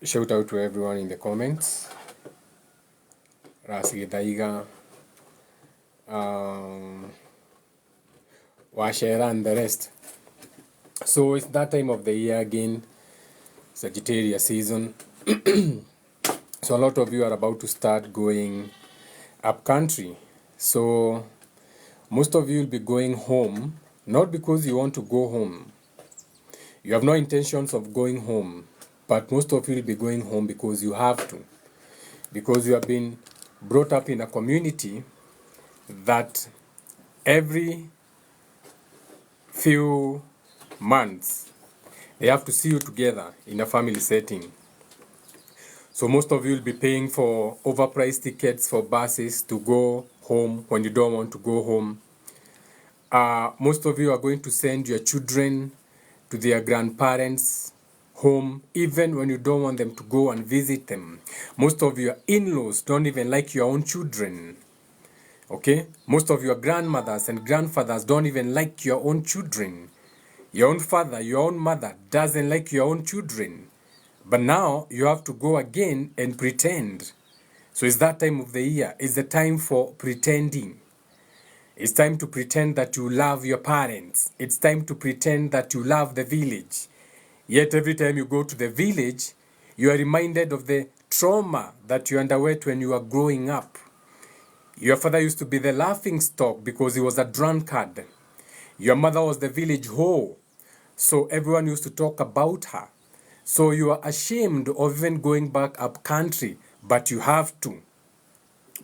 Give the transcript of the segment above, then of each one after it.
Shout out to everyone in the comments. Rasi Daiga, Washera and the rest. So it's that time of the year again, Sagittarius season. So a lot of you are about to start going up country. So most of you will be going home, not because you want to go home. You have no intentions of going home, but most of you will be going home because you have to. Because you have been brought up in a community that every few months they have to see you together in a family setting. So most of you will be paying for overpriced tickets for buses to go home when you don't want to go home. Most of you are going to send your children to their grandparents' home, even when you don't want them to go and visit them. Most of your in-laws don't even like your own children. Okay? Most of your grandmothers and grandfathers don't even like your own children. Your own father, your own mother doesn't like your own children. But now you have to go again and pretend. So it's that time of the year. It's the time for pretending. It's time to pretend that you love your parents. It's time to pretend that you love the village. Yet every time you go to the village, you are reminded of the trauma that you underwent when you were growing up. Your father used to be the laughing stock because he was a drunkard. Your mother was the village hoe, so everyone used to talk about her. So you are ashamed of even going back up country, but you have to.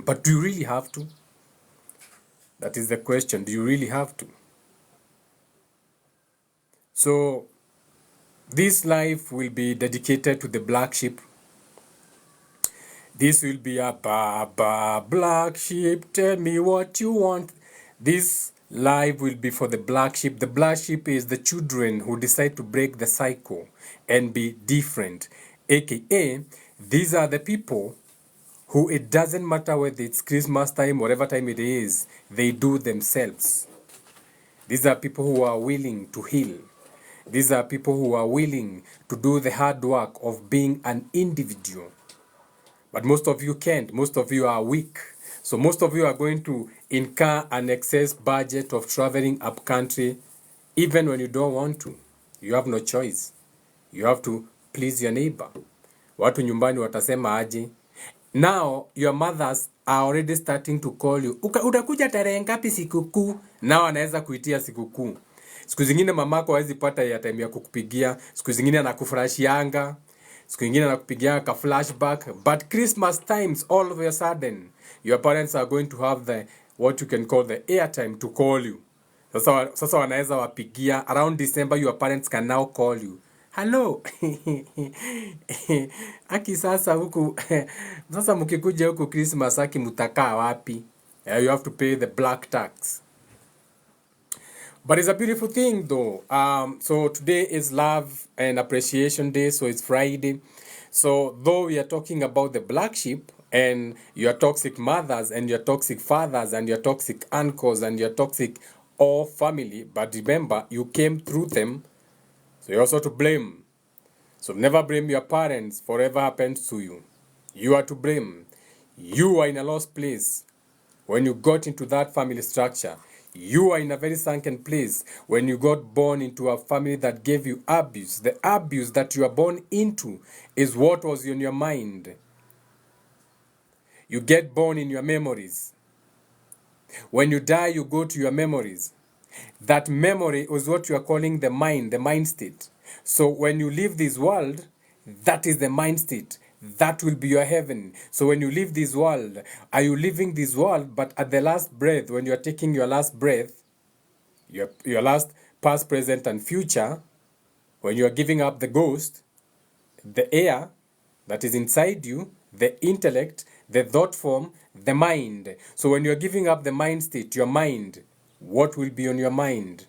But do you really have to? That is the question. Do you really have to? So this life will be dedicated to the black sheep. This will be a black sheep. Tell me what you want. This life will be for the black sheep. The black sheep is the children who decide to break the cycle and be different. AKA, these are the people who, it doesn't matter whether it's Christmas time, whatever time it is, they do themselves. These are people who are willing to heal. These are people who are willing to do the hard work of being an individual. But most of you can't. Most of you are weak. So most of you are going to incur an excess budget of traveling up country even when you don't want to. You have no choice. You have to please your neighbor. Watu nyumbani watasema aje. Now your mothers are already starting to call you. Utakuja tarehe ngapi sikukuu? Now anaweza kuitia sikukuu. Siku zingine mamako hawezi pata ya time ya kukupigia. Siku zingine anakuflashianga. Siku ingine anakupigia ka flashback. But Christmas times, all of a sudden, your parents are going to have the, what you can call the airtime to call you. Sasa wanaweza wapigia. Around December, your parents can now call you. Hello. Aki sasa huku. Sasa mkikuja huku Christmas, aki mutakaa wapi? You have to pay the black tax. But it's a beautiful thing though. So today is Love and Appreciation Day, so it's Friday. So though we are talking about the black sheep and your toxic mothers and your toxic fathers and your toxic uncles and your toxic all family, but remember, you came through them, so you're also to blame. So never blame your parents for whatever happens to you. You are to blame. You are in a lost place when you got into that family structure. You are in a very sunken place when you got born into a family that gave you abuse. The abuse that you are born into is what was in your mind. You get born in your memories. When you die, you go to your memories. That memory is what you are calling the mind state. So when you leave this world, that is the mind state. That will be your heaven. So when you leave this world, are you leaving this world? But at the last breath, when you are taking your last breath, your last past, present, and future, when you are giving up the ghost, the air that is inside you, the intellect, the thought form, the mind. So when you are giving up the mind state, your mind, what will be on your mind?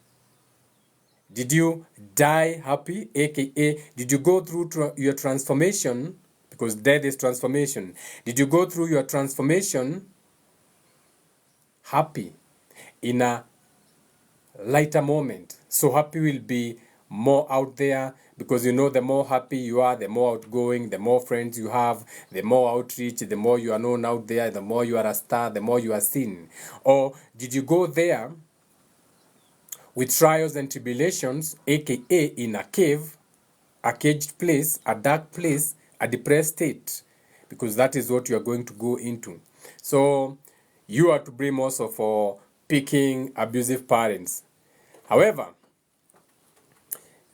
Did you die happy, aka did you go through your transformation? Because death is transformation. Did you go through your transformation happy, in a lighter moment? So happy will be more out there, because you know the more happy you are, the more outgoing, the more friends you have, the more outreach, the more you are known out there, the more you are a star, the more you are seen. Or did you go there with trials and tribulations, aka in a cave, a caged place, a dark place, a depressed state? Because that is what you are going to go into. So you are to blame also for picking abusive parents. However,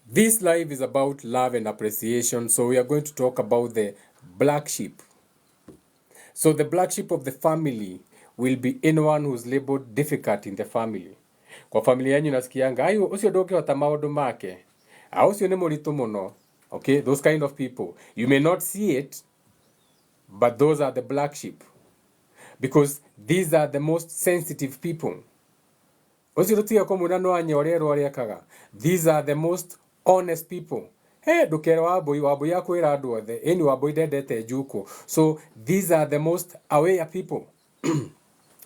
this live is about love and appreciation, so we are going to talk about the black sheep. So the black sheep of the family will be anyone who's labeled difficult in the family. Kwa familia yenyu nasikianga, ayo ucio ndungihota maundu make. Ucio ni muritu muno. Okay, those kind of people. You may not see it, but those are the black sheep. Because these are the most sensitive people. Ucio rutiga kumuna no anya orero ariakaga. These are the most honest people. Hey, ndukere wambui akwira andu othe. Eni wambui ndendete njuku. So these are the most aware people.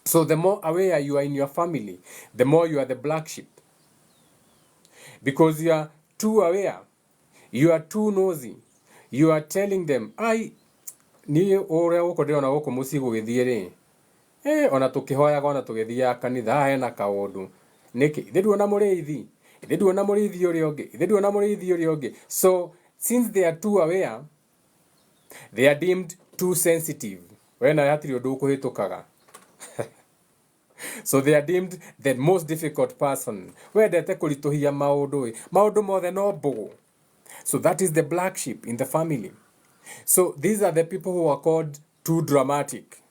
So the more aware you are in your family, the more you are the black sheep. Because you are too aware, you are too nosy, you are telling them, ai, ni uria uko ndirona guku mucii gugithie ri, ona tukihoyaga ona tugithia kanitha hena kaundu niki ithe nduona muriithi, ithe nduona muriithi uria ungi, ithe nduona muriithi uria ungi. So since they are too aware, they are deemed too sensitive. Wena hatiri undu ukuhitukaga. So they are deemed the most difficult person. Wendete kurituhia maundu mothe no mbugu. So that is the black sheep in the family. So these are the people who are called too dramatic.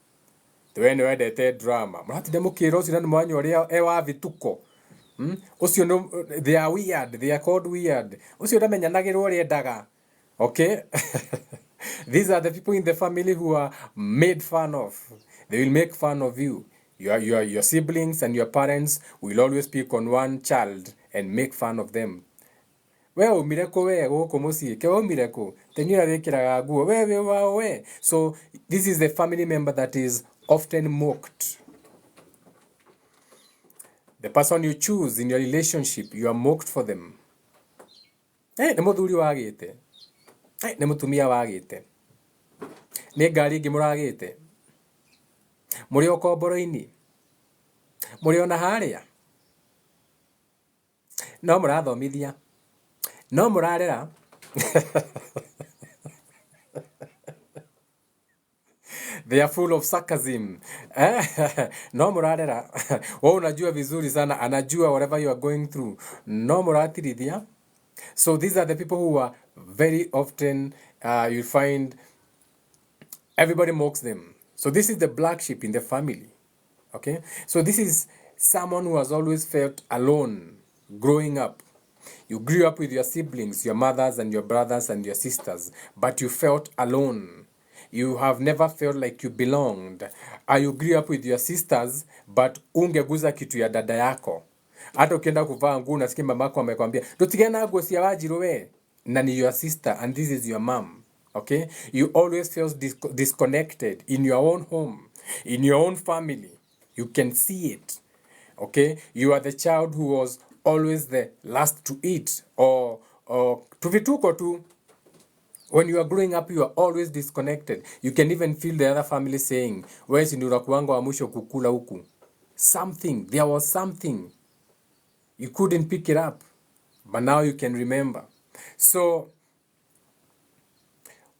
Wene wendete drama. Muratinde mukira ucio ni mwanyu uria wa vituko. Ucio no, they are weird. They are called weird. Ucio ndamenyanagirwo uria endaga. Okay? These are the people in the family who are made fun of. They will make fun of you. Your siblings and your parents will always pick on one child and make fun of them. We umire ku we guku mucii ke umire ku tenyira wikiraga nguo we wao we. So this is the family member that is often mocked. The person you choose in your relationship, you are mocked for them. Ni muthuri wagite, ni mutumia wagite, ni ngari ingi muragite, muri okomboro-ini, muri ona haria, no murathomithia, no murarera. They are full of sarcasm. No murarera. Wao unajua vizuri sana, anajua whatever you are going through. No muratirithia. So these are the people who are very often, you find everybody mocks them. So this is the black sheep in the family. Okay? So this is someone who has always felt alone growing up. You grew up with your siblings, your mothers and your brothers and your sisters, but you felt alone. You have never felt like you belonged. You grew up with your sisters, but ungeguza kitu ya dada yako. Hata ukienda kuvaa nguo unasikia mamako amekwambia, "Tutigane na nguo cia Wanjiru we." Na ni your sister and this is your mom. Okay? You always feel disconnected in your own home, in your own family. You can see it. Okay? You are the child who was always the last to eat or to vituko tu. When you are growing up, you are always disconnected. You can even feel the other family saying, "Wewe si ndio unakuanga wa mwisho kukula huku." Something, there was something. You couldn't pick it up, but now you can remember. So,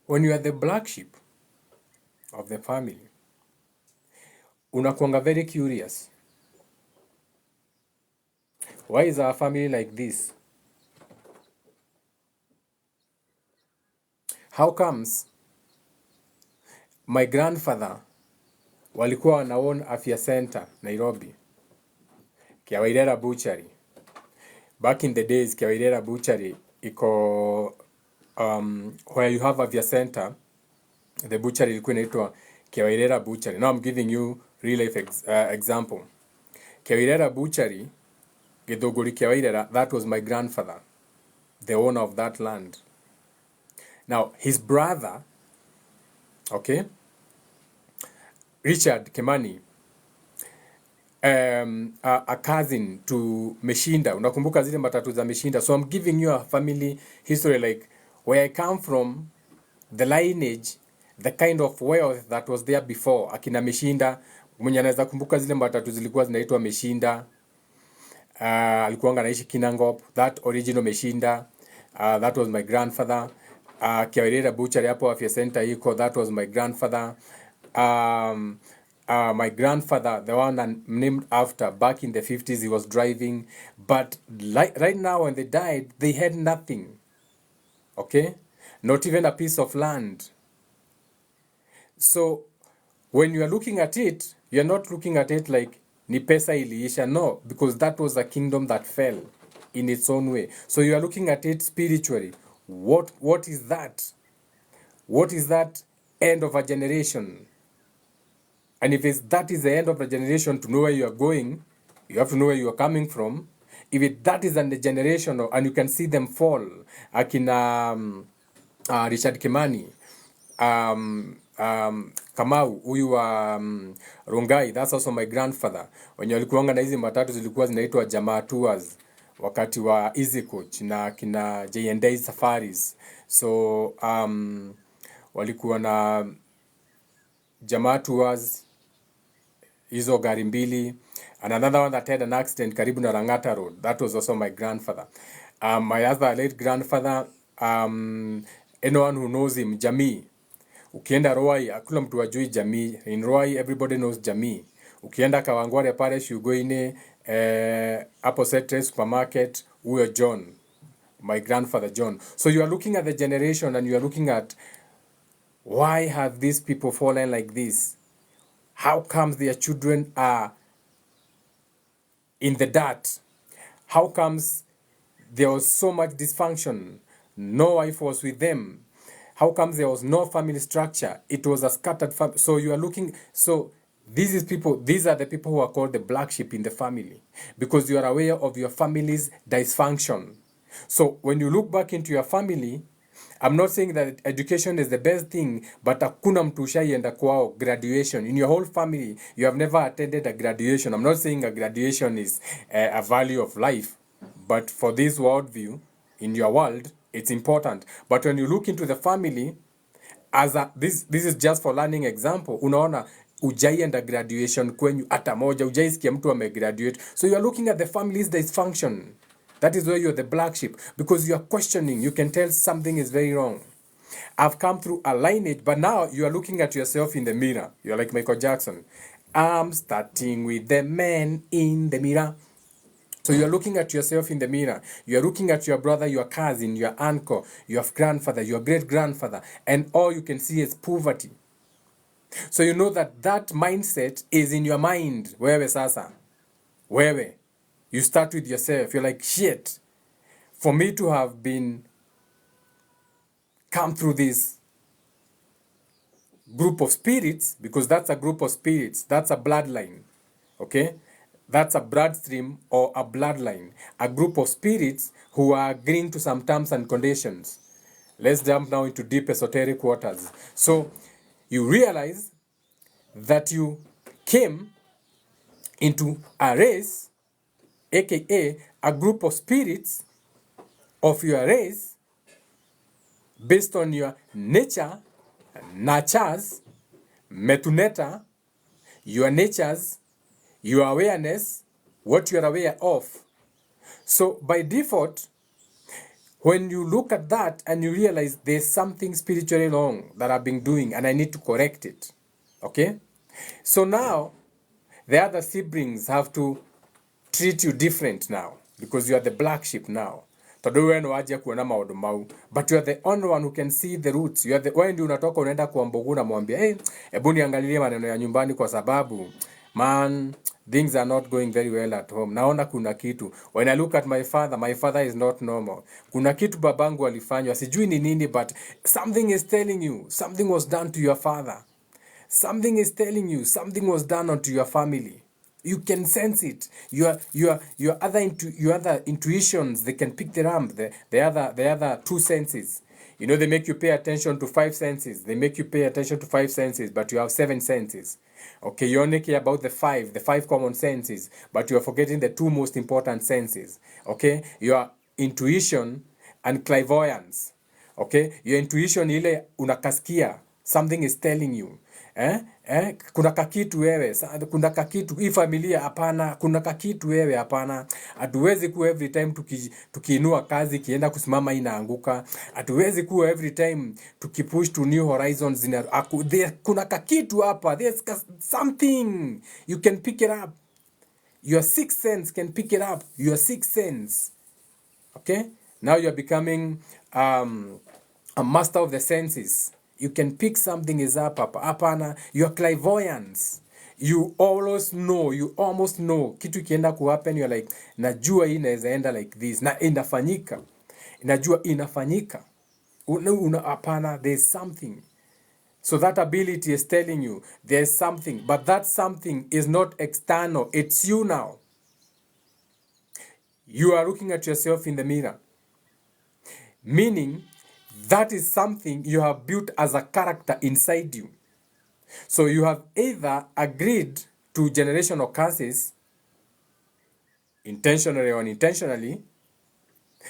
when you are the black sheep of the family, unakuanga very curious. Why is our family like this? How comes my grandfather walikuwa wanaown afya center Nairobi, Kiawairera Butchery. Back in the days, Kiawairera Butchery iko where you have afya center, the butchery ilikuwa inaitwa Kiawairera Butchery. Now I'm giving you real life example. Kiawairera Butchery, Githunguri Kiawairera, that was my grandfather, the owner of that land. Now his brother, okay, Richard Kimani, a cousin to Meshinda. Unakumbuka zile matatu za Meshinda. So I'm giving you a family history, like where I come from, the lineage, the kind of wealth that was there before. Akina Meshinda, mwenye anaweza kumbuka zile matatu zilikuwa zinaitwa Meshinda. Alikuwa anaishi Kinangop, that original Meshinda. That was my grandfather. Kiawairera Butchery hapo afya center iko, that was my grandfather. My grandfather, the one I'm named after, back in the 50s, he was driving. But right now, when they died, they had nothing. Okay? Not even a piece of land. So, when you are looking at it, you're not looking at it like, ni pesa iliisha. No, because that was a kingdom that fell in its own way. So, you are looking at it spiritually. What is that? What is that end of a generation? And if that is the end of a generation, to know where you are going, you have to know where you are coming from. If that is the generation, and you can see them fall, akina Richard Kimani, Kamau, huyu wa Rongai, that's also my grandfather. Wenye walikuanga na hizi matatu zilikuwa zinaitwa Jamaa Tours wakati wa Easy Coach na kina J&A Safaris. So walikuwa na Jamaa Tours, hizo gari mbili, and another one that had an accident karibu na Lang'ata Road. That was also my grandfather. My other late grandfather, anyone who knows him, Jamii. Ukienda Ruai, hakuna mtu ajui Jamii. In Ruai, everybody knows Jamii. Ukienda Kawangware Parish, you go in hapo Setre supermarket, huyo John, my grandfather John. So you are looking at the generation and you are looking at why have these people fallen like this? How comes their children are in the dirt? How comes there was so much dysfunction? No wife was with them. How comes there was no family structure? It was a scattered family. So you are looking, so these are the people who are called the black sheep in the family, because you are aware of your family's dysfunction. So when you look back into your family, I'm not saying that education is the best thing, but hakuna mtu ushaienda kwao graduation. In your whole family, you have never attended a graduation. I'm not saying a graduation is a value of life, but for this worldview, in your world, it's important. But when you look into the family, this is just for learning example, unaona ujaienda graduation kwenyu hata moja, ujaisikia mtu amegraduate. So you are looking at the family's dysfunction. That is where you're the black sheep, because you are questioning. You can tell something is very wrong. I've come through a lineage, but now you are looking at yourself in the mirror. You're like Michael Jackson. I'm starting with the man in the mirror. So you're looking at yourself in the mirror. You're looking at your brother, your cousin, your uncle, your grandfather, your great-grandfather, and all you can see is poverty. So you know that mindset is in your mind. Wewe sasa. Wewe. You start with yourself. You're like, shit. For me to have come through this group of spirits, because that's a group of spirits, that's a bloodline, okay? That's a bloodstream or a bloodline, a group of spirits who are agreeing to some terms and conditions. Let's jump now into deep esoteric waters. So you realize that you came into a race, aka a group of spirits of your race, based on your nature, natures, metuneta, your natures, your awareness, what you are aware of. So by default, when you look at that and you realize there's something spiritually wrong that I've been doing and I need to correct it, okay? So now, the other siblings have to treat you different now. because you are the black sheep now. Tondũ wewe nĩ wajia kuona maũndũ mau, but you are the only one who can see the roots. You are the wewe ndio unatoka unaenda kwa Mbogu na mwambia, hey, hebu niangalilie maneno ya nyumbani kwa sababu man, things are not going very well at home. Naona kuna kitu. When I look at my father is not normal. Kuna kitu babangu alifanywa, sijui ni nini, but something is telling you, something was done to your father. Something is telling you, something was done onto your family. You can sense it. Your other intuitions, they can pick them up. The other two senses. You know, they make you pay attention to 5 senses. They make you pay attention to 5 senses, but you have 7 senses. Okay, you only care about the five common senses, but you are forgetting the 2 most important senses. Okay, your intuition and clairvoyance. Okay, your intuition ile unakasikia, something is telling you. Kuna kakitu wewe, kuna kakitu hii familia hapana, kuna kakitu wewe hapana. Hatuwezi kuwa every time tukiinua kazi kienda kusimama inaanguka. Hatuwezi kuwa every time tukipush to new horizons kuna kakitu hapa. There's something. You can pick it up. Your 6th sense can pick it up. Your 6th sense. Okay? Now you're becoming a master of the senses. You can pick something is up. Apana, your clairvoyance. You almost know. Kitu kienda ku happen, you're like, najua hii inaweza enda like this. Na inafanyika. Najua inafanyika. Apana, there's something. So that ability is telling you there's something. But that something is not external. It's you now. You are looking at yourself in the mirror. Meaning, that is something you have built as a character inside you. So you have either agreed to generational curses, intentionally or unintentionally.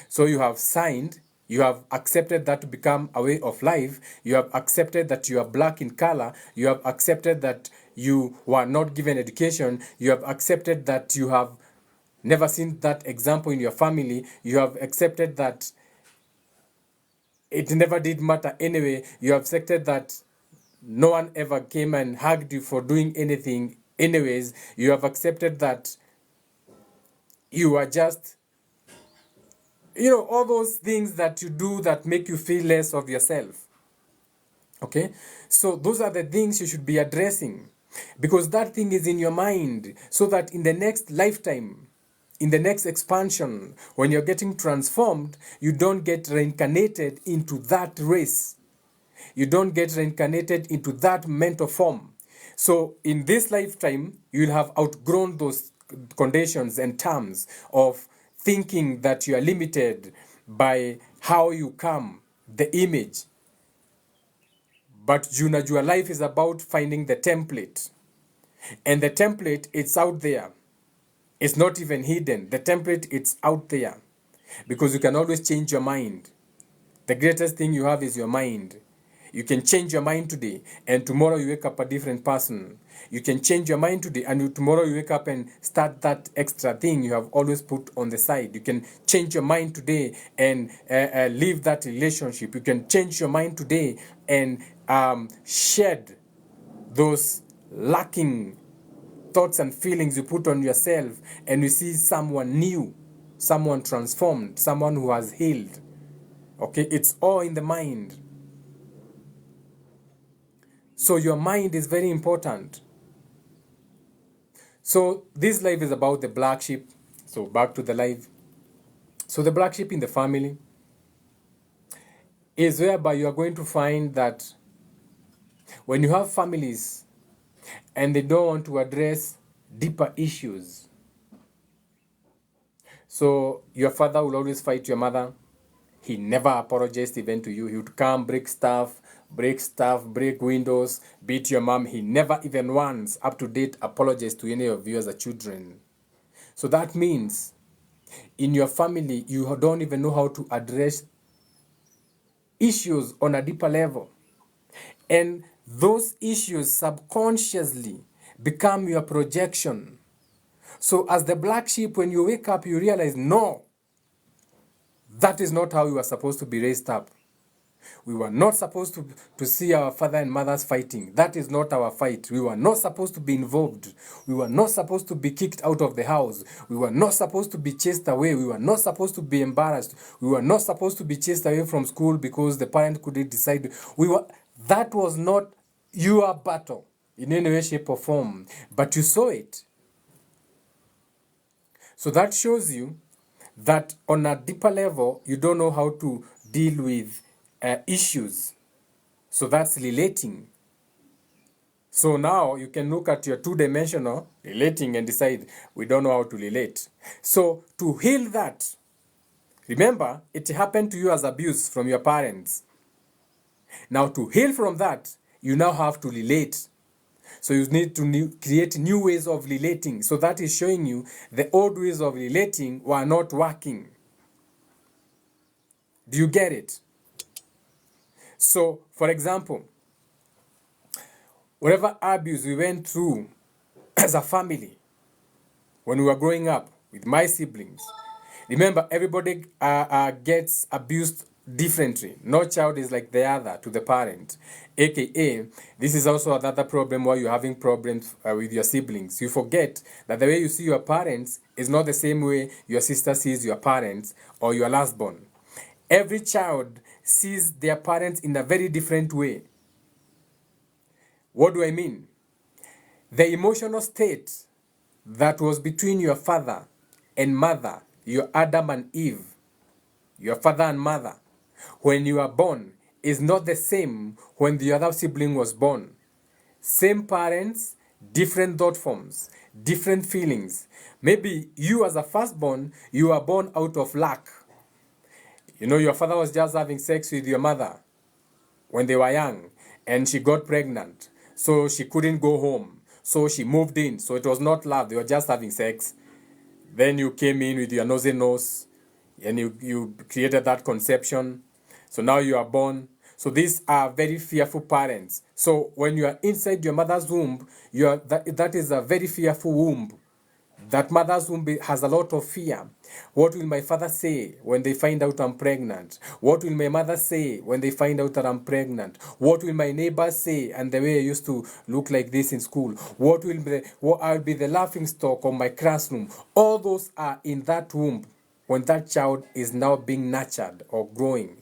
So you have signed, you have accepted that to become a way of life. You have accepted that you are black in color. You have accepted that you were not given education. You have accepted that you have never seen that example in your family. You have accepted that it never did matter anyway. You have accepted that no one ever came and hugged you for doing anything anyways. You have accepted that you are just, all those things that you do that make you feel less of yourself. Okay? So those are the things you should be addressing, because that thing is in your mind, so that in the next lifetime, in the next expansion, when you're getting transformed, you don't get reincarnated into that race. You don't get reincarnated into that mental form. So in this lifetime, you'll have outgrown those conditions and terms of thinking that you are limited by how you come, the image. But your life is about finding the template. And the template, it's out there. It's not even hidden. The template, it's out there. Because you can always change your mind. The greatest thing you have is your mind. You can change your mind today, and tomorrow you wake up a different person. You can change your mind today, and tomorrow you wake up and start that extra thing you have always put on the side. You can change your mind today and leave that relationship. You can change your mind today and shed those lacking thoughts and feelings you put on yourself, and you see someone new, someone transformed, someone who has healed. Okay, it's all in the mind. So your mind is very important. So this life is about the black sheep. So back to the life. So the black sheep in the family is whereby you are going to find that when you have families and they don't want to address deeper issues. So your father will always fight your mother. He never apologized even to you. He would come, break windows, beat your mom. He never even once up to date apologized to any of you as a children. So that means in your family, you don't even know how to address issues on a deeper level. And those issues subconsciously become your projection. So as the black sheep, when you wake up, you realize, no, that is not how you are supposed to be raised up. We were not supposed to see our father and mothers fighting. That is not our fight. We were not supposed to be involved. We were not supposed to be kicked out of the house. We were not supposed to be chased away. We were not supposed to be embarrassed. We were not supposed to be chased away from school because the parent couldn't decide. That was not your battle in any way, shape, or form. But you saw it. So that shows you that on a deeper level, you don't know how to deal with issues. So that's relating. So now you can look at your two-dimensional relating and decide, we don't know how to relate. So to heal that, remember, it happened to you as abuse from your parents. Now to heal from that, you now have to relate. So you need to create new ways of relating. So that is showing you the old ways of relating were not working. Do you get it? So, for example, whatever abuse we went through as a family when we were growing up with my siblings, remember, everybody gets abused differently. No child is like the other to the parent. AKA, this is also another problem where you're having problems with your siblings. You forget that the way you see your parents is not the same way your sister sees your parents or your last born. Every child sees their parents in a very different way. What do I mean? The emotional state that was between your father and mother, your Adam and Eve, your father and mother, when you are born, is not the same when the other sibling was born. Same parents, different thought forms, different feelings. Maybe you as a firstborn, you were born out of luck. You know, your father was just having sex with your mother when they were young, and she got pregnant. So she couldn't go home. So she moved in. So it was not love. They were just having sex. Then you came in with your nosy nose, and you created that conception. So now you are born. So these are very fearful parents. So when you are inside your mother's womb, that is a very fearful womb. That mother's womb has a lot of fear. What will my father say when they find out I'm pregnant? What will my mother say when they find out that I'm pregnant? What will my neighbors say and the way I used to look like this in school? What I'll be the laughing stock of my classroom? All those are in that womb when that child is now being nurtured or growing.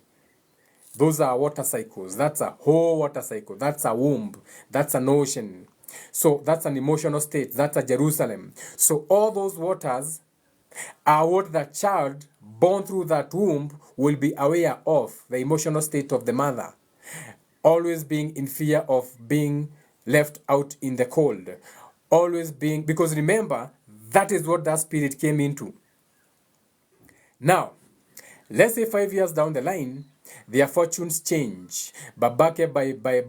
Those are water cycles. That's a whole water cycle. That's a womb. That's an ocean. So that's an emotional state. That's a Jerusalem. So all those waters are what the child born through that womb will be aware of, the emotional state of the mother. Always being in fear of being left out in the cold. Always being, because remember, that is what that spirit came into. Now, let's say 5 years down the line, their fortunes change. Babake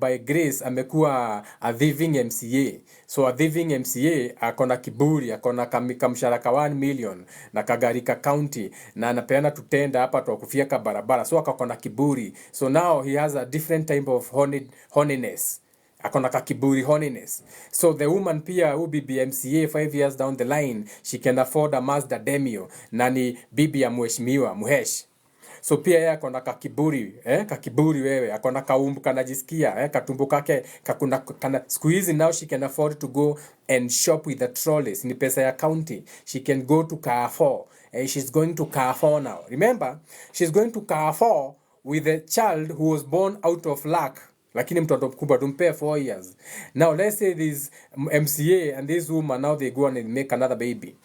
by grace amekuwa a thieving MCA. So a thieving MCA akona kiburi, akona kamshahara ka 1 million na kagari ka county na anapeana tutenda hapa tukufia ka barabara. So akakona kiburi. So now he has a different type of honiness. Akona ka kiburi honiness. So the woman pia who be MCA 5 years down the line, she can afford a Mazda Demio na ni bibi ya mheshimiwa Muhesh. So pia yeye akona kakiburi wewe, akona kaumbu kanajisikia, katumbo kake kana siku hizi now she can afford to go and shop with the trolleys, ni pesa ya county. She can go to Carrefour. She's going to Carrefour now. Remember, she's going to Carrefour with a child who was born out of luck. Lakini mtoto mkubwa tumpea 4 years. Now let's say this MCA and this woman, now they go and make another baby.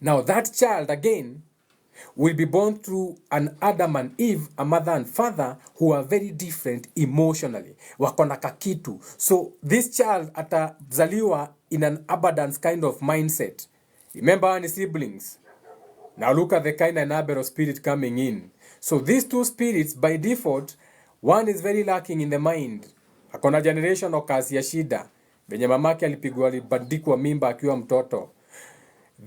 Now that child again will be born through an Adam and Eve, a mother and father who are very different emotionally. Wakona kakitu. So this child atazaliwa in an abundance kind of mindset. Remember any siblings? Now look at the kind and number of spirit coming in. So these two spirits by default, one is very lacking in the mind. Akona generation o kazi ya shida. Benye mamake alibandikwa mimba akiwa mtoto.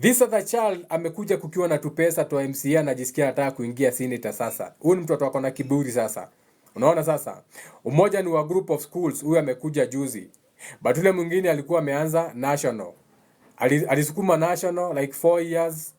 This other child amekuja kukiwa na tupesa to MCA anajisikia anataka kuingia senator sasa. Huyu ni mtoto wako na kiburi sasa. Unaona sasa? Umoja ni wa group of schools, huyu amekuja juzi. But yule mwingine alikuwa ameanza national. Alisukuma national like 4 years.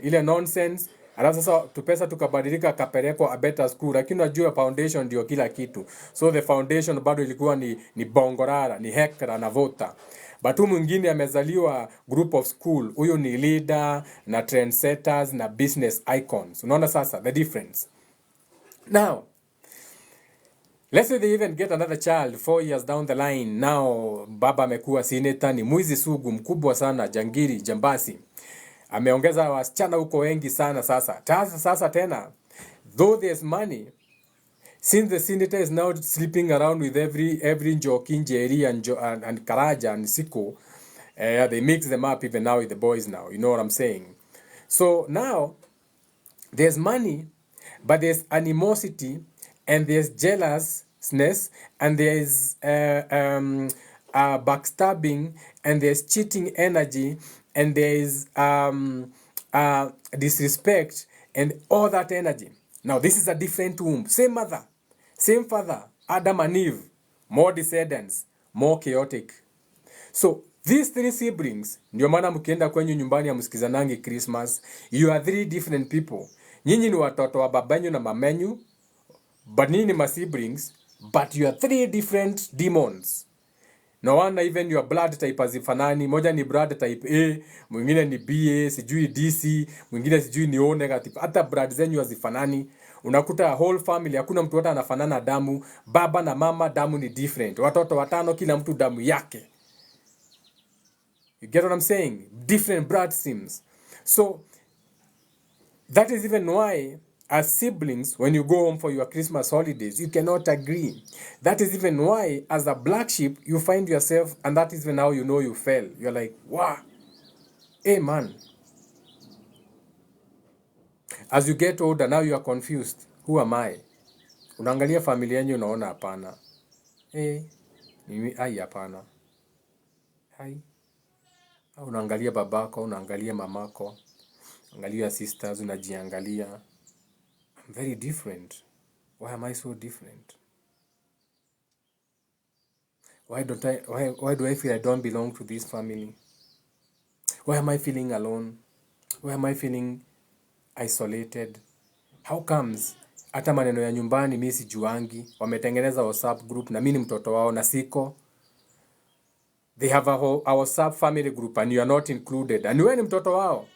Ile nonsense. Alafu sasa tupesa tukabadilika kapelekwa a better school, lakini unajua foundation ndio kila kitu. So the foundation bado ilikuwa ni Bongorara, ni Hekra na Vota. But huyu mwingine amezaliwa group of school. Huyu ni leader na trendsetters na business icons. Unaona sasa the difference. Now, let's say they even get another child 4 years down the line. Now, baba amekuwa senator, ni mwizi sugu mkubwa sana, jangiri, jambasi. Ameongeza wasichana huko wengi sana sasa. Sasa tena, though there's money, since the senator is now sleeping around with every Njoki, Njeri and Karaja and Siko, they mix them up even now with the boys now. You know what I'm saying? So now, there's money, but there's animosity, and there's jealousness, and there's backstabbing, and there's cheating energy, and there's disrespect, and all that energy. Now, this is a different womb. Same mother, same father, Adam and Eve, more descendants, more chaotic. So, these three siblings, ndio maana mkienda kwenye nyumbani ya msikizanangi Christmas, you are three different people. Nyinyi ni watoto wa babanyu na mamenyu, but nyinyi ni ma siblings, but you are three different demons. No wonder even your blood type hazifanani. Moja ni blood type A, mwingine ni BA, sijui DC, mwingine sijui ni O negative. Hata blood zenyu hazifanani. Unakuta whole family hakuna mtu wote anafanana damu. Baba na mama damu ni different. Watoto watano kila mtu damu yake. You get what I'm saying? Different blood streams. So that is even why as siblings, when you go home for your Christmas holidays, you cannot agree. That is even why, as a black sheep, you find yourself, and that is even how you know you fell. You're like, wow, hey man. As you get older, now you are confused. Who am I? Unaangalia familia yenyu unaona hapana. Mimi hapana. Unaangalia babako, unaangalia mamako, unaangalia sisters, unajiangalia. I'm very different. Why am I so different? Why do I feel I don't belong to this family? Why am I feeling alone? Why am I feeling isolated? How comes hata maneno ya nyumbani mimi sijuangi, wametengeneza WhatsApp group na mimi ni mtoto wao na siko? They have a WhatsApp family group and you are not included. And wewe ni mtoto wao.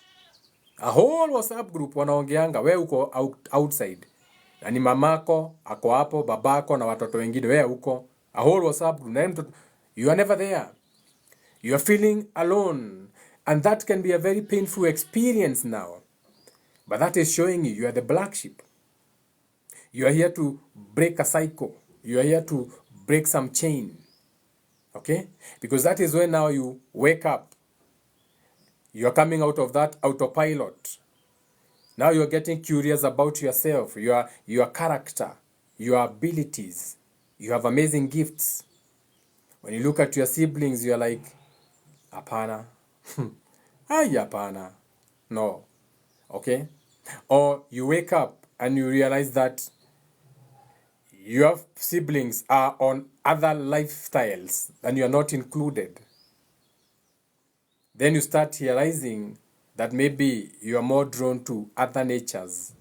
A whole WhatsApp group wanaongeanga, wewe uko outside. Na ni mamako, ako hapo, babako na watoto wengine, wewe uko. A whole WhatsApp group. You are never there. You are feeling alone. And that can be a very painful experience now. But that is showing you are the black sheep. You are here to break a cycle. You are here to break some chain. Okay? Because that is when now you wake up. You are coming out of that autopilot. Now you are getting curious about yourself, your character, your abilities. You have amazing gifts. When you look at your siblings, you are like, apana. Apana. No. Okay? Or you wake up and you realize that your siblings are on other lifestyles and you are not included. Then you start realizing that maybe you are more drawn to other natures.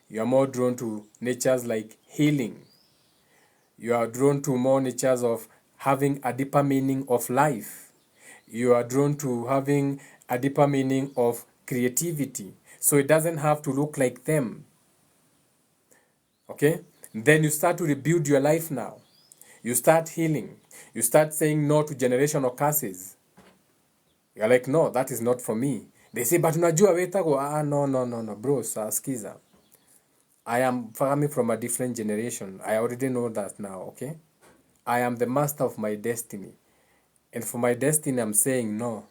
You are more drawn to natures like healing. You are drawn to more natures of having a deeper meaning of life. You are drawn to having a deeper meaning of creativity. So it doesn't have to look like them. Okay? Then you start to rebuild your life now. You start healing. You start saying no to generational curses. You're like, no, that is not for me. They say, but unajua wetago, no, bro, skiza. I am coming from a different generation. I already know that now, okay? I am the master of my destiny. And for my destiny, I'm saying, no,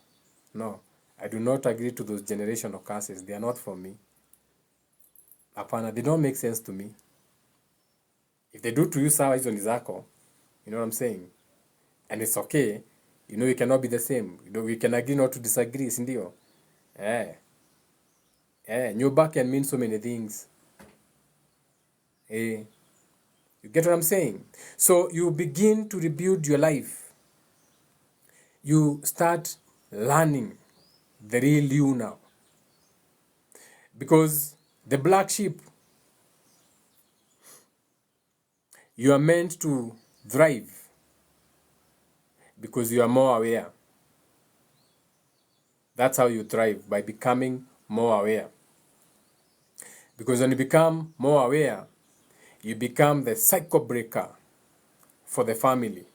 I do not agree to those generational curses. They are not for me. Apana, they don't make sense to me. If they do to you, sawa hizo ni zako. You know what I'm saying? And it's okay. You know, we cannot be the same. You know, we can agree not to disagree, sindio? New back can mean so many things. You get what I'm saying? So you begin to rebuild your life. You start learning the real you now. Because The black sheep, you are meant to thrive because you are more aware. That's how you thrive, by becoming more aware. Because when you become more aware, you become the cycle breaker for the family.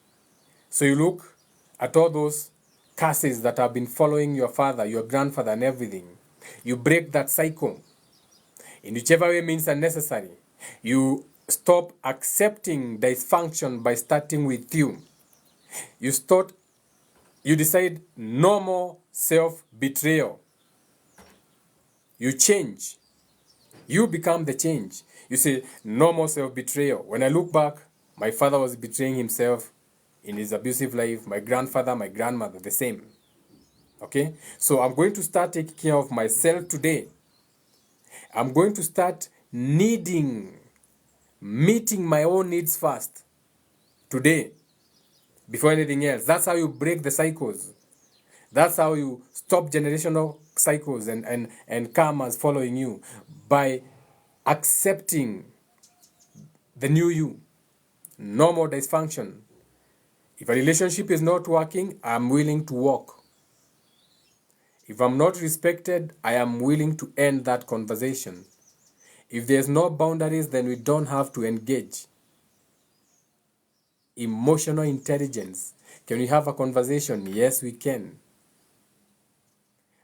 So you look at all those curses that have been following your father, your grandfather, and everything. You break that cycle in whichever way means unnecessary. You stop accepting dysfunction by starting with you. You decide no more self-betrayal. You change. You become the change. You say, no more self-betrayal. When I look back, my father was betraying himself in his abusive life. My grandfather, my grandmother, the same. Okay? So I'm going to start taking care of myself today. I'm going to start meeting my own needs first today before anything else. That's how you break the cycles. That's how you stop generational cycles and karmas following you, by accepting the new you. No more dysfunction. If a relationship is not working, I'm willing to walk. If I'm not respected, I am willing to end that conversation. If there's no boundaries, then we don't have to engage. Emotional intelligence. Can we have a conversation? Yes, we can.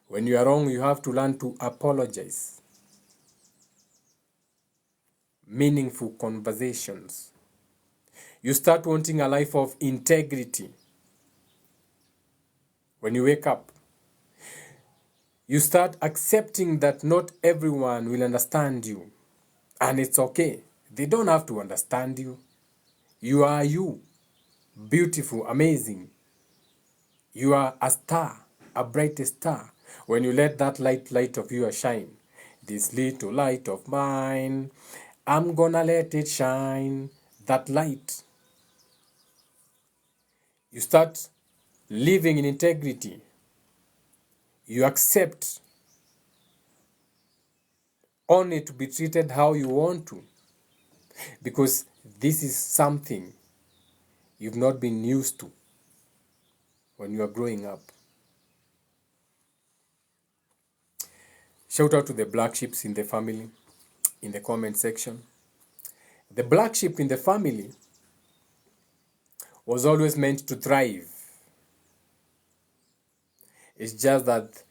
When you are wrong, you have to learn to apologize. Meaningful conversations. You start wanting a life of integrity. When you wake up, you start accepting that not everyone will understand you. And it's okay. They don't have to understand you. You are you. Beautiful, amazing. You are a star, a bright star. When you let that light of yours shine, this little light of mine, I'm gonna let it shine. That light. You start living in integrity. You accept only to be treated how you want to, because this is something you've not been used to when you are growing up. Shout out to the black sheep in the family in the comment section. The black sheep in the family was always meant to thrive. It's just that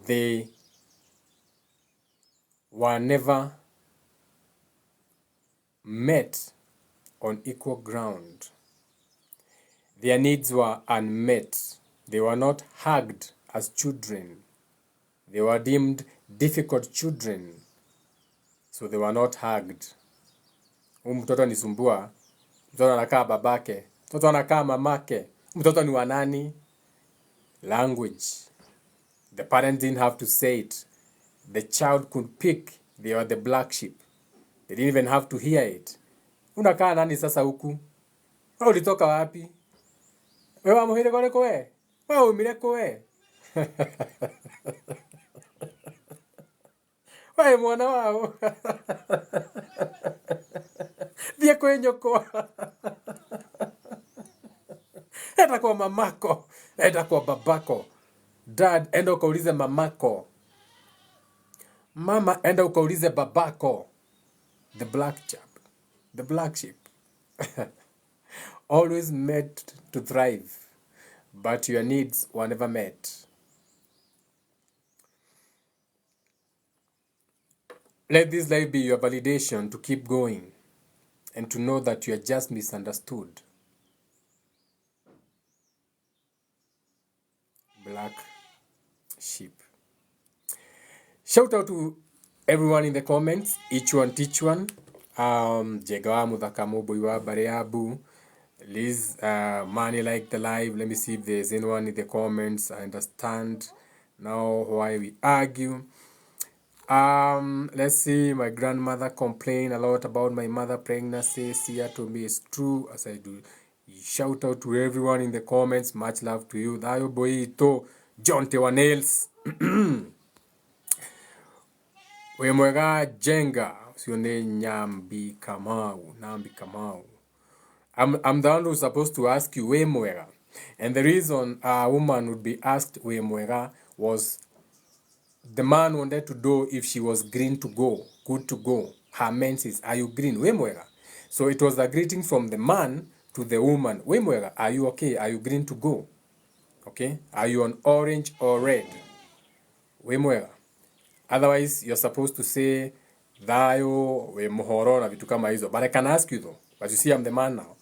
they were never met on equal ground. Their needs were unmet. They were not hugged as children. They were deemed difficult children, so they were not hugged. Mtoto anisumbua, mtoto anakaa babake, mtoto anakaa mamake, mtoto ni wa nani? Language. The parent didn't have to say it. The child could pick. They were the black sheep. They didn't even have to hear it. Unakaa nani sasa huku? Wewe ulitoka wapi? Wewe amuhire kole koe? Wewe umire koe? Wewe mwana wao. Thie kwe nyoko. Enda kwa mamako. Enda kwa babako. Dad, enda ukaulize mamako. Mama, enda ukaulize babako. The black chap. The black sheep. Always meant to thrive, but your needs were never met. Let this life be your validation to keep going and to know that you are just misunderstood. Black sheep. Shout out to everyone in the comments, each one teach one. Jegawa Mudhakamo Boywa Bareabu, Liz, Money like the live. Let me see if there's anyone in the comments. I understand now why we argue. Let's see. My grandmother complained a lot about my mother pregnancy. Sia to me it's true, as I do. Shout out to everyone in the comments. Much love to you. Dayo boy to John Tewa Nails. Wemwega Jenga. Usione Nyambi Kamau. Nambi Kamau. I'm the one who's supposed to ask you Wemwega. And the reason a woman would be asked Wemwega was the man wanted to know if she was green to go, good to go. Her menses, are you green? Wemwega. So it was a greeting from the man to the woman. Wemwega, are you okay? Are you green to go? Okay? Are you on orange or red? Wemwega. Otherwise, you're supposed to say Dayo, we muhoro na vitu kama hizo. But I can ask you though. But you see, I'm the man now.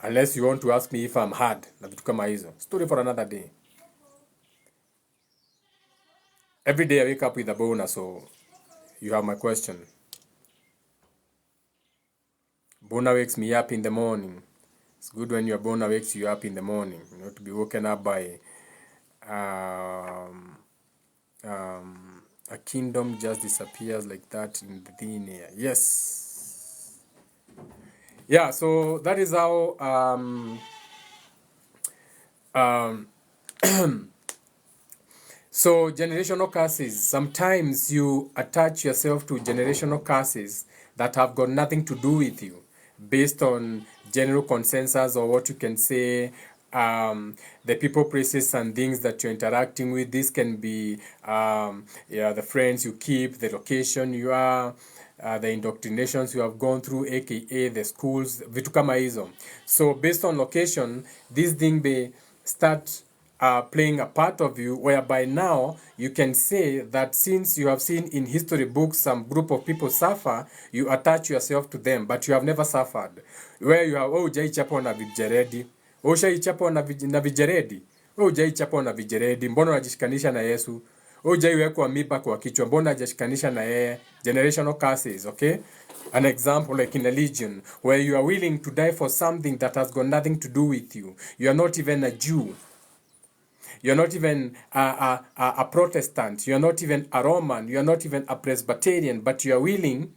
Unless you want to ask me if I'm hard na vitu kama hizo. Story for another day. Every day I wake up with a bonus, so you have my question. Bona wakes me up in the morning. It's good when your bona wakes you up in the morning. You know, to be woken up by a kingdom just disappears like that in the thin air. Yes. Yeah, so that is how so generational curses. Sometimes you attach yourself to generational curses that have got nothing to do with you, based on general consensus or what you can say, the people, places, and things that you're interacting with. This can be the friends you keep, the location you are, the indoctrinations you have gone through, aka the schools, vitu kama hizo. So based on location, this thing may start playing a part of you, whereby now you can say that since you have seen in history books some group of people suffer, you attach yourself to them, but you have never suffered. Where you have, oh, ujaichapwa na vijeredi, ushaichapwa na vijeredi, oh, ujaichapwa na vijeredi, mbona unajishikanisha na Yesu? Ujaiwekwa miba kwa kichwa, mbona hajashikanisha na yeye? Generational curses, okay? An example like in a legion, where you are willing to die for something that has got nothing to do with you. You are not even a Jew. You're not even a Protestant. You're not even a Roman. You're not even a Presbyterian. But you are willing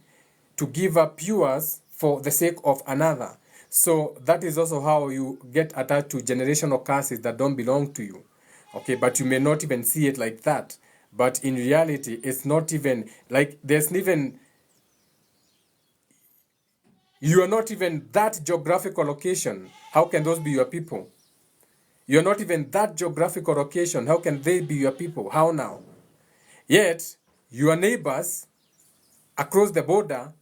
to give up yours for the sake of another. So that is also how you get attached to generational curses that don't belong to you. Okay, but you may not even see it like that. But in reality, it's not even, like, there's even, you are not even that geographical location. How can those be your people? You're not even that geographical location. How can they be your people? How now? Yet, your neighbors across the border,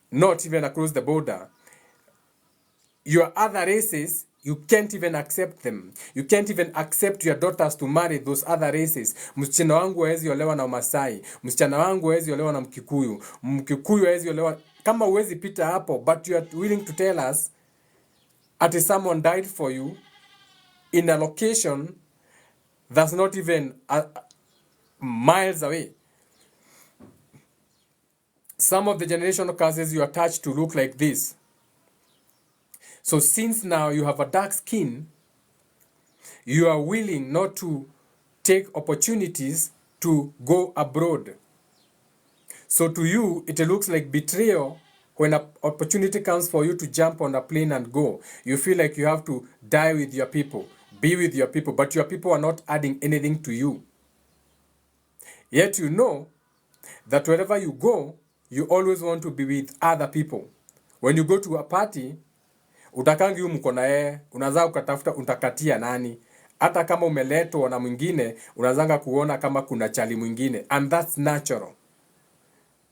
not even across the border, your other races, you can't even accept them. You can't even accept your daughters to marry those other races. Msichana wangu hawezi olewa na Masai. Msichana wangu hawezi olewa na Mkikuyu. Mkikuyu hawezi olewa. Kama huwezi pita hapo, but you are willing to tell us that someone died for you in a location that's not even miles away. Some of the generational curses you attach to look like this. So since now you have a dark skin, you are willing not to take opportunities to go abroad. So to you, it looks like betrayal when an opportunity comes for you to jump on a plane and go. You feel like you have to die with your people, be with your people, but your people are not adding anything to you. Yet you know that wherever you go, you always want to be with other people. When you go to a party, utakangi mko na yeye, unaanza ukatafuta utakatia nani. Hata kama umeletwa na mwingine, unaanza kuona kama kuna chali mwingine, and that's natural.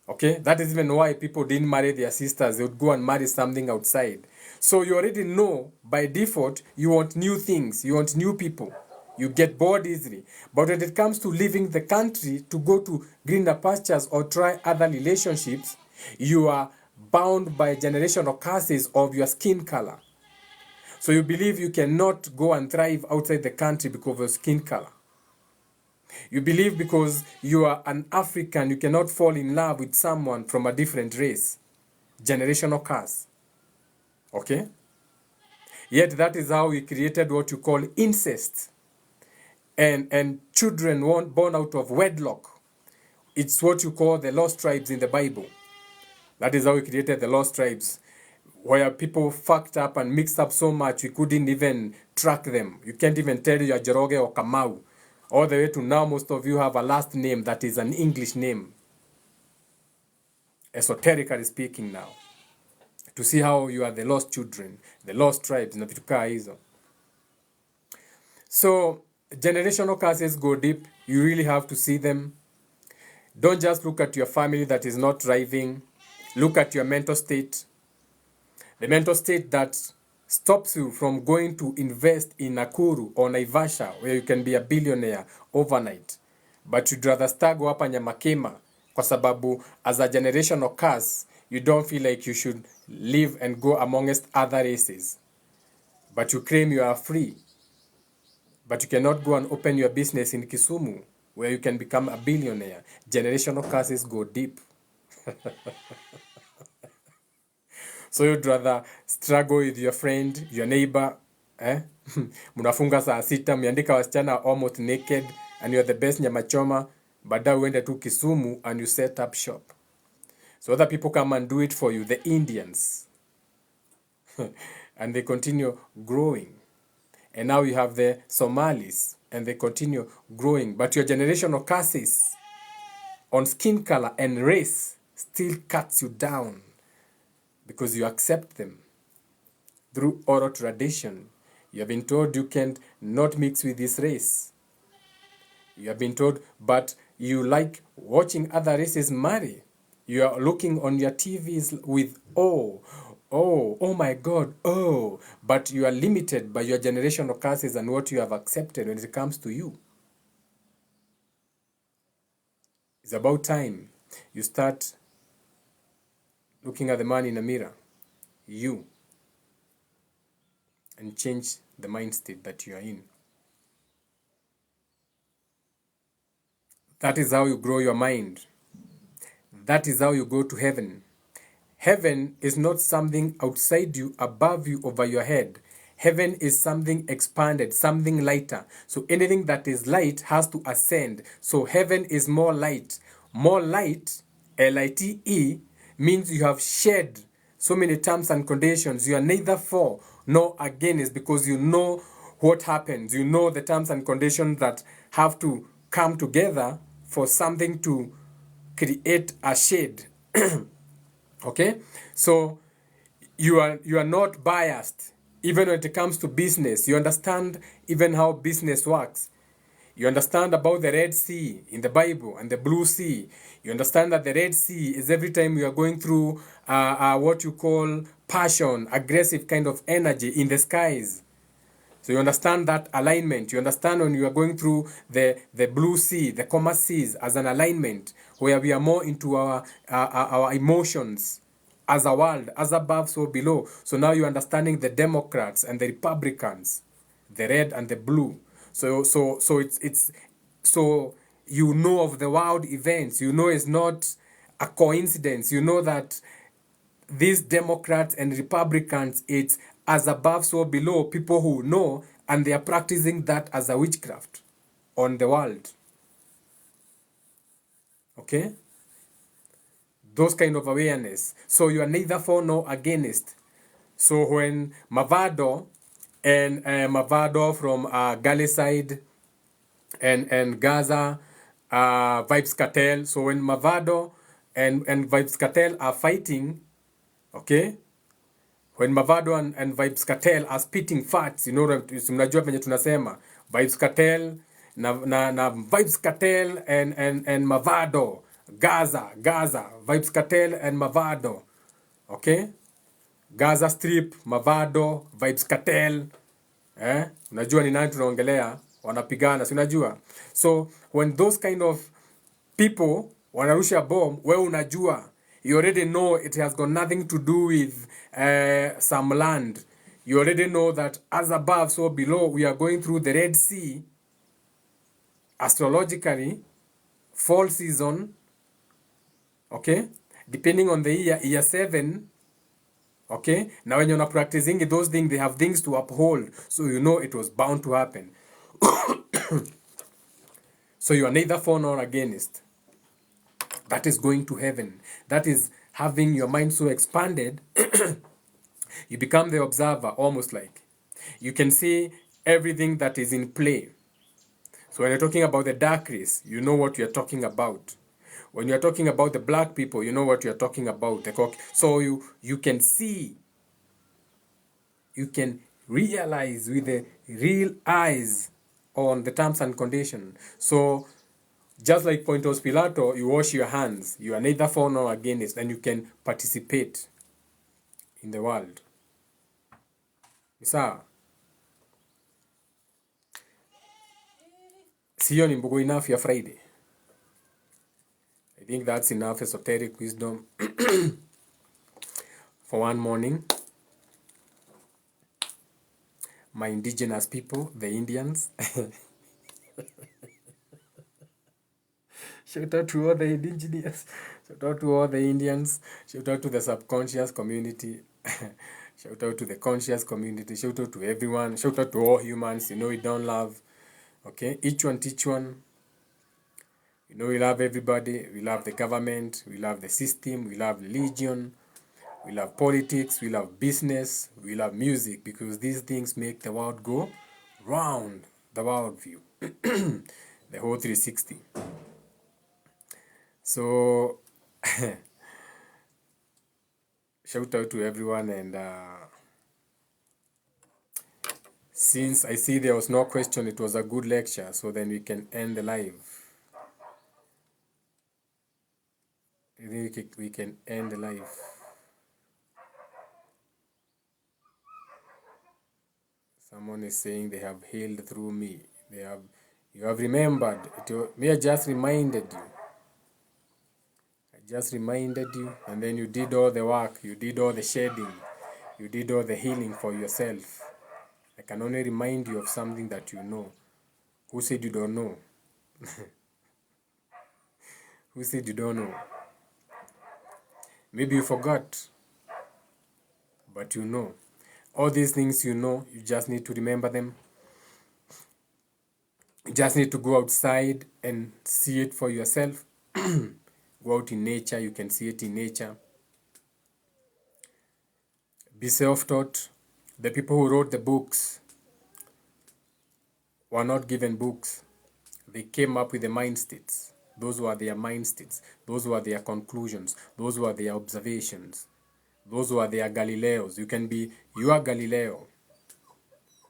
Okay? That is even why people didn't marry their sisters. They would go and marry something outside. So you already know, by default, you want new things. You want new people. You get bored easily. But when it comes to leaving the country to go to greener pastures or try other relationships, you are bound by generational curses of your skin color. So you believe you cannot go and thrive outside the country because of your skin color. You believe because you are an African, you cannot fall in love with someone from a different race. Generational curse. Okay? Yet that is how we created what you call incest. And children born out of wedlock. It's what you call the lost tribes in the Bible. That is how we created the lost tribes, where people fucked up and mixed up so much we couldn't even track them. You can't even tell you Joroge or Kamau. All the way to now, most of you have a last name that is an English name. esoterically speaking now, to see how you are the lost children, the lost tribes na vitu kaa hizo. So generational curses go deep. You really have to see them. Don't just look at your family that is not thriving. Look at your mental state. The mental state that stops you from going to invest in Nakuru or Naivasha, where you can be a billionaire overnight. But you'd rather struggle hapa Nyamakema kwa sababu as a generational curse, you don't feel like you should live and go amongst other races. But you claim you are free. But you cannot go and open your business in Kisumu, where you can become a billionaire. Generational curses go deep. So you'd rather struggle with your friend, your neighbor, mnafunga saa 6, mmeandika wasichana almost naked, and you're the best nyama choma, baadaye uende tu Kisumu and you set up shop. So other people come and do it for you, the Indians. And they continue growing. And now you have the Somalis, and they continue growing. But your generational curses on skin color and race still cuts you down because you accept them through oral tradition. You have been told you can't not mix with this race. You have been told, but you like watching other races marry. You are looking on your TVs with oh my God, oh. But you are limited by your generational curses and what you have accepted when it comes to you. It's about time you start looking at the man in the mirror, you, and change the mind state that you are in. That is how you grow your mind. That is how you go to heaven. Heaven is not something outside you, above you, over your head. Heaven is something expanded, something lighter. So anything that is light has to ascend. So heaven is more light. More light, L-I-T-E, means you have shed so many terms and conditions. You are neither for nor against because you know what happens. You know the terms and conditions that have to come together for something to create a shade. Okay? So you are not biased even when it comes to business. You understand even how business works. You understand about the Red Sea in the Bible and the Blue Sea. You understand that the Red Sea is every time you are going through what you call passion, aggressive kind of energy in the skies. So you understand that alignment. You understand when you are going through the Blue Sea, the Commerce Seas as an alignment where we are more into our emotions as a world, as above, so below. So now you're understanding the Democrats and the Republicans, the red and the blue. So it's so you know of the world events. You know it's not a coincidence. You know that these Democrats and Republicans, it's as above, so below, people who know, and they are practicing that as a witchcraft on the world. Okay? Those kind of awareness. So you are neither for nor against. So when Mavado and Mavado from Galicide and Gaza, Vibes Cartel. So when Mavado and Vibes Cartel are fighting, okay? When Mavado and Vibes Cartel are spitting facts, you know, mnajua venye tunasema Vibes Cartel na Vibes Cartel and Mavado, Gaza, Vibes Cartel and Mavado, okay? Gaza Strip, Mavado, Vibes Cartel, unajua ni nani tunaongelea, wanapigana, si unajua? So when those kind of people wanarusha bomb, wewe unajua, you already know it has got nothing to do with some land. You already know that as above, so below, we are going through the Red Sea, astrologically, fall season, okay? Depending on the year 7, okay? Now when you're practicing those things, they have things to uphold. So you know it was bound to happen. So you are neither for nor against. That is going to heaven. That is having your mind so expanded, you become the observer, almost like. You can see everything that is in play. So when you're talking about the dark race, you know what you're talking about. When you're talking about the black people, you know what you're talking about. So you can see, you can realize with the real eyes on the terms and conditions. So just like Pontius Pilato, you wash your hands. You are neither for nor against, and you can participate in the world. Sawa? Sio ni mbugo enough ya Friday. I think that's enough esoteric wisdom for one morning. My indigenous people, the Indians. Shout out to all the indigenous. Shout out to all the Indians. Shout out to the subconscious community. Shout out to the conscious community. Shout out to everyone. Shout out to all humans. You know we don't love. Okay? Each one teach one. You know we love everybody. We love the government. We love the system. We love religion. We love politics. We love business. We love music, because these things make the world go round. The world view. The whole 360. So, shout out to everyone, and since I see there was no question, it was a good lecture, so then we can end the live. I think we can end the live. Someone is saying they have healed through me. You have remembered. Me, I just reminded you. Just reminded you, and then you did all the work, you did all the shedding, you did all the healing for yourself. I can only remind you of something that you know. Who said you don't know? Who said you don't know? Maybe you forgot, but you know. All these things you know, you just need to remember them. You just need to go outside and see it for yourself. Go out in nature, you can see it in nature. Be self-taught. The people who wrote the books were not given books. They came up with the mind states. Those were their mind states. Those were their conclusions. Those were their observations. Those were their Galileos. You can be your Galileo.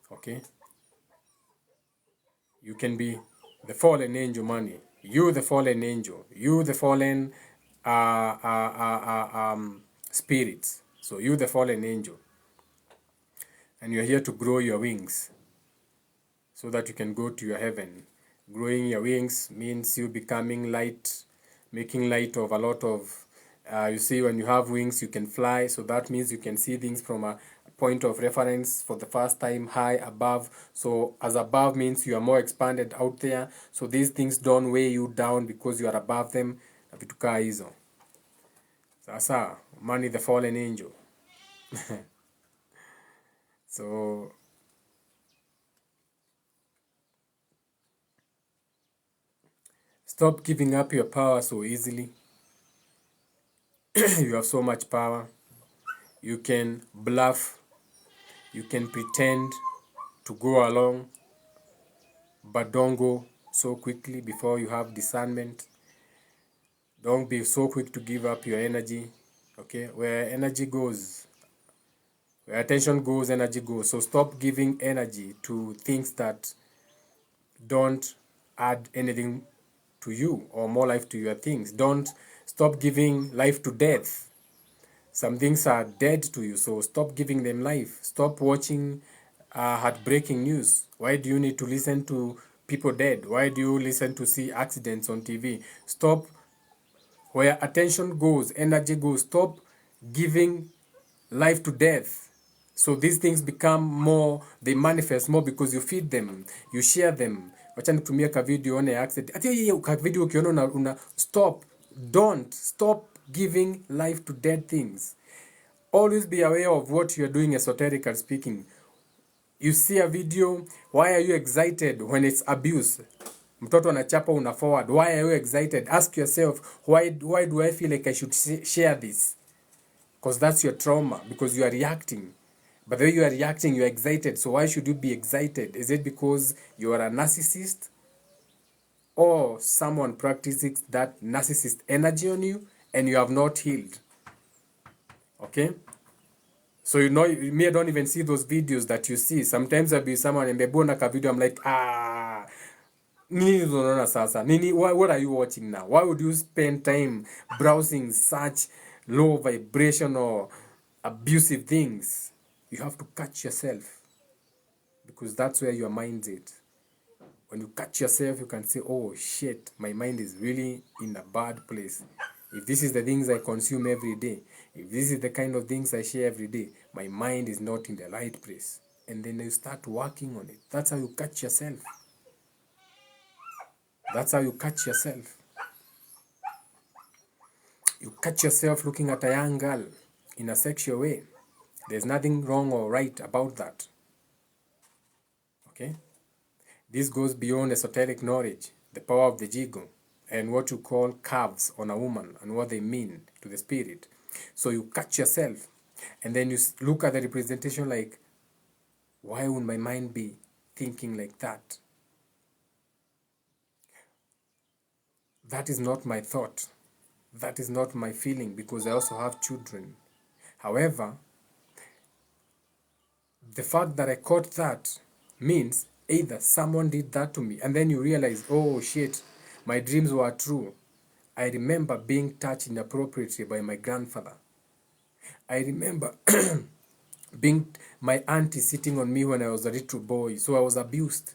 Okay? You can be the fallen angel money. You the fallen angel. You the fallen spirits. So you the fallen angel. And you're here to grow your wings so that you can go to your heaven. Growing your wings means you becoming light, making light of a lot of, you see, when you have wings, you can fly. So that means you can see things from a point of reference for the first time, high, above. So as above means you are more expanded out there. So these things don't weigh you down because you are above them. Na vitu kaa hizo. Sasa, money the fallen angel. So, stop giving up your power so easily. You have so much power. You can bluff. You can pretend to go along, but don't go so quickly before you have discernment. Don't be so quick to give up your energy. Okay, where energy goes, where attention goes, energy goes. So stop giving energy to things that don't add anything to you or more life to your things. Don't stop giving life to death. Some things are dead to you, so stop giving them life. Stop watching heartbreaking news. Why do you need to listen to people dead? Why do you listen to see accidents on TV? Stop. Where attention goes, energy goes. Stop giving life to death. So these things become more, they manifest more because you feed them, you share them. Wacha nitumie ka video one accident. Ati hiyo ka video ukiona una stop. Don't stop giving life to dead things. Always be aware of what you're doing, esoterically speaking. You see a video, why are you excited when it's abuse? Mtoto anachapa una forward. Why are you excited? Ask yourself, why do I feel like I should share this? Because that's your trauma, because you are reacting. But the way you are reacting, you are excited. So why should you be excited? Is it because you are a narcissist? or someone practices that narcissist energy on you and you have not healed. Okay? So you know, me, I don't even see those videos that you see. Sometimes I'll be someone and they bona ka video, I'm like, nini unaona sasa? Nini, what are you watching now? Why would you spend time browsing such low vibration or abusive things? You have to catch yourself, because that's where your mind's at. When you catch yourself, you can say, oh shit, my mind is really in a bad place. If this is the things I consume every day, if this is the kind of things I share every day, my mind is not in the right place. And then you start working on it. That's how you catch yourself. That's how you catch yourself. You catch yourself looking at a young girl in a sexual way. There's nothing wrong or right about that. Okay? This goes beyond esoteric knowledge, the power of the jigo, and what you call curves on a woman and what they mean to the spirit. So you catch yourself, and then you look at the representation like, why would my mind be thinking like that? That is not my thought. That is not my feeling, because I also have children. However, the fact that I caught that means either someone did that to me, and then you realize, oh shit, my dreams were true. I remember being touched inappropriately by my grandfather. I remember being my auntie sitting on me when I was a little boy, so I was abused.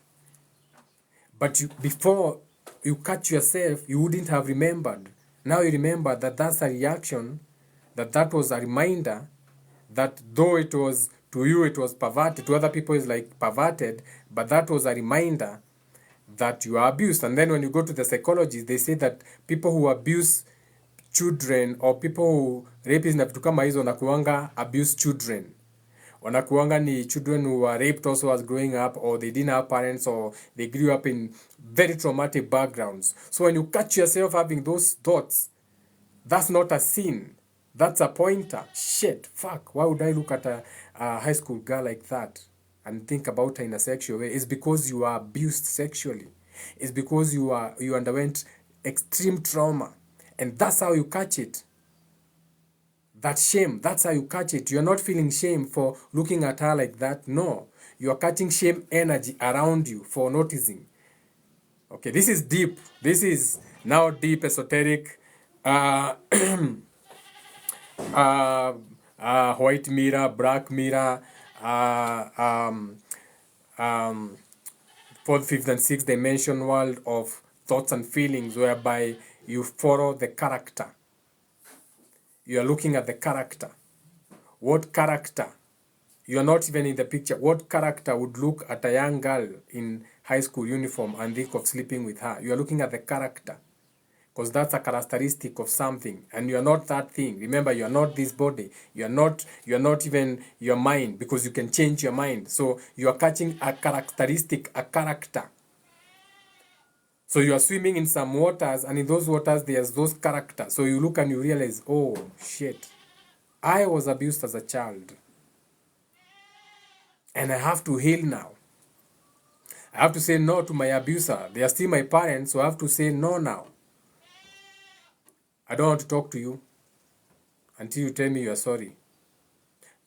But before you catch yourself, you wouldn't have remembered. Now you remember that that's a reaction, that was a reminder that though it was, to you it was perverted, to other people it's like perverted, but that was a reminder that you are abused. And then when you go to the psychologists, they say that people who abuse children or people who rapists na vitu kama hizo wanakuanga abuse children, wanakuanga ni children who were raped also as growing up, or they didn't have parents, or they grew up in very traumatic backgrounds. So when you catch yourself having those thoughts, that's not a sin, that's a pointer. Shit, fuck, why would I look at a high school girl like that and think about her in a sexual way? It's because you are abused sexually. It's because you underwent extreme trauma, and that's how you catch it. That shame, that's how you catch it. You're not feeling shame for looking at her like that. No, you're catching shame energy around you for noticing. Okay, this is deep. This is now deep esoteric white mirror, black mirror, fourth, fifth, and sixth dimension world of thoughts and feelings, whereby you follow the character. You are looking at the character. What character? You are not even in the picture. What character would look at a young girl in high school uniform and think of sleeping with her? You are looking at the character, because that's a characteristic of something, and you are not that thing. Remember, you are not this body. You are not even your mind, because you can change your mind. So you are catching a characteristic, a character. So you are swimming in some waters, and in those waters there's those characters. So you look and you realize, oh shit, I was abused as a child, and I have to heal now. I have to say no to my abuser. They are still my parents, so I have to say no now. I don't want to talk to you until you tell me you are sorry.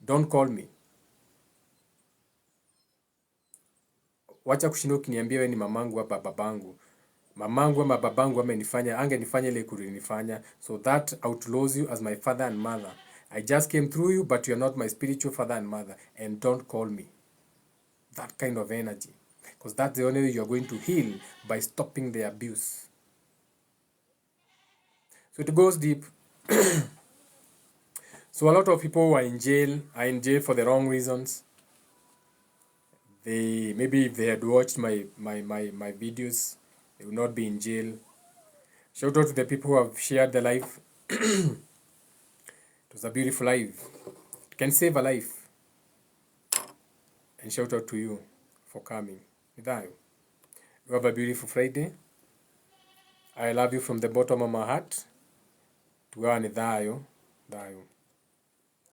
Don't call me. Wacha kushinda ukiniambia wewe ni mamangu hapa babangu. Mamangu ama babangu angenifanya ile kulinifanya. So that outlaws you as my father and mother. I just came through you, but you're not my spiritual father and mother. And don't call me. That kind of energy. Because that's the only way you're going to heal, by stopping the abuse. So it goes deep. So a lot of people who are in jail for the wrong reasons. Maybe if they had watched my videos, they would not be in jail. Shout out to the people who have shared the life. It was a beautiful life. It can save a life. And shout out to you for coming. You have a beautiful Friday. I love you from the bottom of my heart. Tugawane thayo.